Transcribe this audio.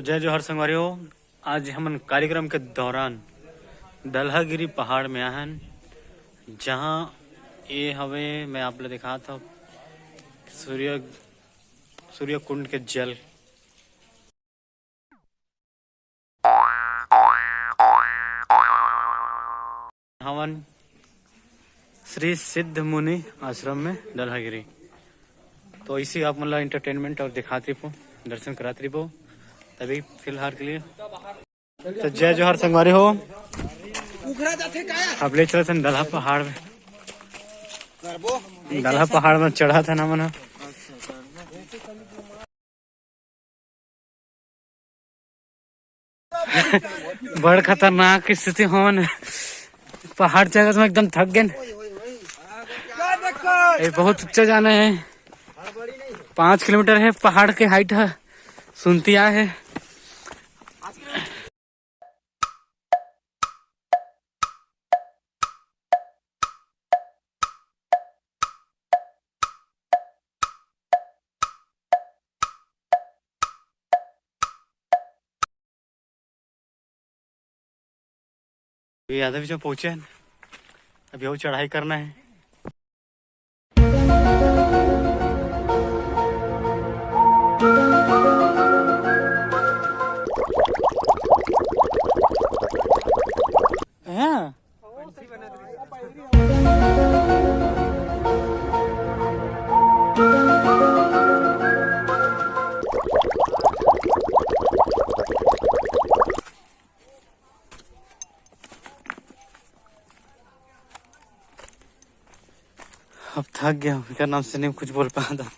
जय जोहर संगवारियों। आज हम कार्यक्रम के दौरान दलहागिरी पहाड़ में आए हैं, जहाँ ये हमें मैं आप लोग दिखा था सूर्य कुंड के जल। हवन श्री सिद्ध मुनि आश्रम में दलहागिरी। तो इसी आप मतलब एंटरटेनमेंट और दिखाती पो दर्शन कराती पो तभी फिलहाल के लिए। तो जय जोहर संगवारी हो। अब ले चले थे दलहा पहाड़ में। दलहा पहाड़ में चढ़ा था ना मना। बड़ खतरनाक स्थिति होन। पहाड़ चढ़ा तो एकदम थक गए। ये बहुत ऊंचा जाना है, 5 किलोमीटर है पहाड़ के हाइट है। सुनती आए है ये आधा भी जो पहुंचे हैं, अभी और चढ़ाई करना है। हाँ। अब थक गया, क्या नाम से नहीं कुछ बोल पाया था।